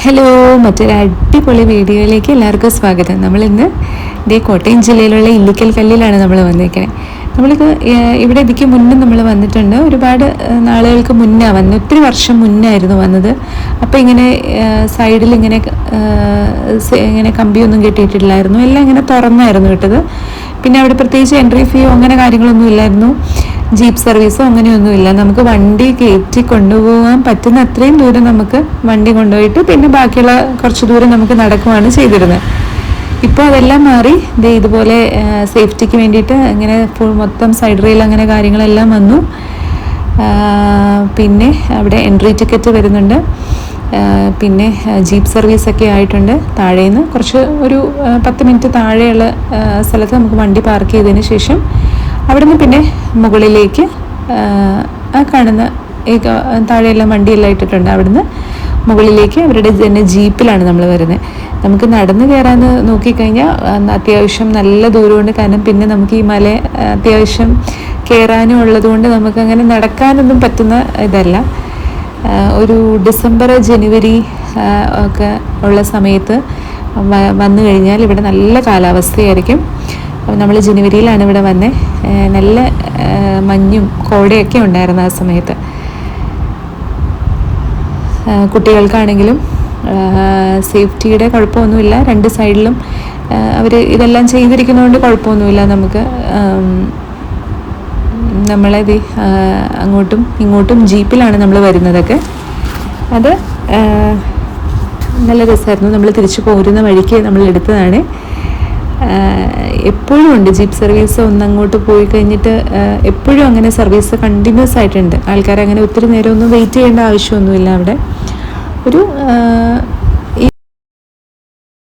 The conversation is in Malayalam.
ഹലോ, മറ്റൊരു അടിപൊളി വീഡിയോയിലേക്ക് എല്ലാവർക്കും സ്വാഗതം. നമ്മളിന്ന് കോട്ടയം ജില്ലയിലുള്ള ഇല്ലിക്കൽ കല്ലിലാണ് നമ്മൾ വന്നിരിക്കുന്നത്. നമ്മളിത് ഇവിടെ ഇതിക്ക് മുന്നേ നമ്മൾ വന്നിട്ടുണ്ട്. ഒരുപാട് നാളുകൾക്ക് മുന്നേ ഒത്തിരി വർഷം മുന്നേ ആയിരുന്നു വന്നത്. അപ്പോൾ ഇങ്ങനെ സൈഡിൽ ഇങ്ങനെ കമ്പിയൊന്നും കെട്ടിയിട്ടില്ലായിരുന്നു, എല്ലാം ഇങ്ങനെ തുറന്നായിരുന്നു കിട്ടത്. പിന്നെ അവിടെ പ്രത്യേകിച്ച് എൻട്രി ഫീയോ അങ്ങനെ കാര്യങ്ങളൊന്നും ഇല്ലായിരുന്നു. ജീപ്പ് സർവീസോ അങ്ങനെയൊന്നുമില്ല. നമുക്ക് വണ്ടി കയറ്റി കൊണ്ടുപോകാൻ പറ്റുന്ന അത്രയും ദൂരം നമുക്ക് വണ്ടി കൊണ്ടുപോയിട്ട് പിന്നെ ബാക്കിയുള്ള കുറച്ച് ദൂരം നമുക്ക് നടക്കുകയാണ് ചെയ്തിരുന്നത്. ഇപ്പോൾ അതെല്ലാം മാറി ഇതുപോലെ സേഫ്റ്റിക്ക് വേണ്ടിയിട്ട് ഇങ്ങനെ മൊത്തം സൈഡ് റെയിൽ അങ്ങനെ കാര്യങ്ങളെല്ലാം വന്നു. പിന്നെ അവിടെ എൻട്രി ടിക്കറ്റ് വരുന്നുണ്ട്. പിന്നെ ജീപ്പ് സർവീസൊക്കെ ആയിട്ടുണ്ട്. താഴേന്ന് കുറച്ച് ഒരു 10 മിനിറ്റ് താഴെയുള്ള സ്ഥലത്ത് നമുക്ക് വണ്ടി പാർക്ക് ചെയ്തതിന് ശേഷം അവിടുന്ന് പിന്നെ മുകളിലേക്ക് ആ കാണുന്ന താഴെയെല്ലാം വണ്ടിയെല്ലാം ഇട്ടിട്ടുണ്ട്. അവിടുന്ന് മുകളിലേക്ക് അവരുടെ തന്നെ ജീപ്പിലാണ് നമ്മൾ വരുന്നത്. നമുക്ക് നടന്ന് കയറാമെന്ന് നോക്കിക്കഴിഞ്ഞാൽ അത്യാവശ്യം നല്ല ദൂരമുണ്ട്. കാരണം പിന്നെ നമുക്ക് ഈ മല അത്യാവശ്യം കയറാനും ഉള്ളതുകൊണ്ട് നമുക്ക് അങ്ങനെ നടക്കാനൊന്നും പറ്റുന്ന ഇതല്ല. ഒരു ഡിസംബർ ജനുവരി ഒക്കെ ഉള്ള സമയത്ത് വന്നു കഴിഞ്ഞാൽ ഇവിടെ നല്ല കാലാവസ്ഥയായിരിക്കും. നമ്മൾ ജനുവരിയിലാണ് ഇവിടെ വന്നത്. നല്ല മഞ്ഞും കോടയൊക്കെ ഉണ്ടായിരുന്നു ആ സമയത്ത്. കുട്ടികൾക്കാണെങ്കിലും സേഫ്റ്റിയുടെ കുഴപ്പമൊന്നുമില്ല. രണ്ട് സൈഡിലും അവർ ഇതെല്ലാം ചെയ്തിരിക്കുന്നതുകൊണ്ട് കുഴപ്പമൊന്നുമില്ല. നമുക്ക് നമ്മളത് അങ്ങോട്ടും ഇങ്ങോട്ടും ജീപ്പിലാണ് നമ്മൾ വരുന്നതൊക്കെ. അത് നല്ല രസമായിരുന്നു. നമ്മൾ തിരിച്ചു പോരുന്ന വഴിക്ക് നമ്മൾ എടുത്തതാണ്. എപ്പോഴും ഉണ്ട് ജീപ്പ് സർവീസ്. അങ്ങോട്ട് പോയി കഴിഞ്ഞിട്ട് എപ്പോഴും അങ്ങനെ സർവീസ് കണ്ടിന്യൂസ് ആയിട്ടുണ്ട്. ആൾക്കാർ അങ്ങനെ ഒത്തിരി നേരം ഒന്നും വെയിറ്റ് ചെയ്യേണ്ട ആവശ്യമൊന്നുമില്ല. അവിടെ ഒരു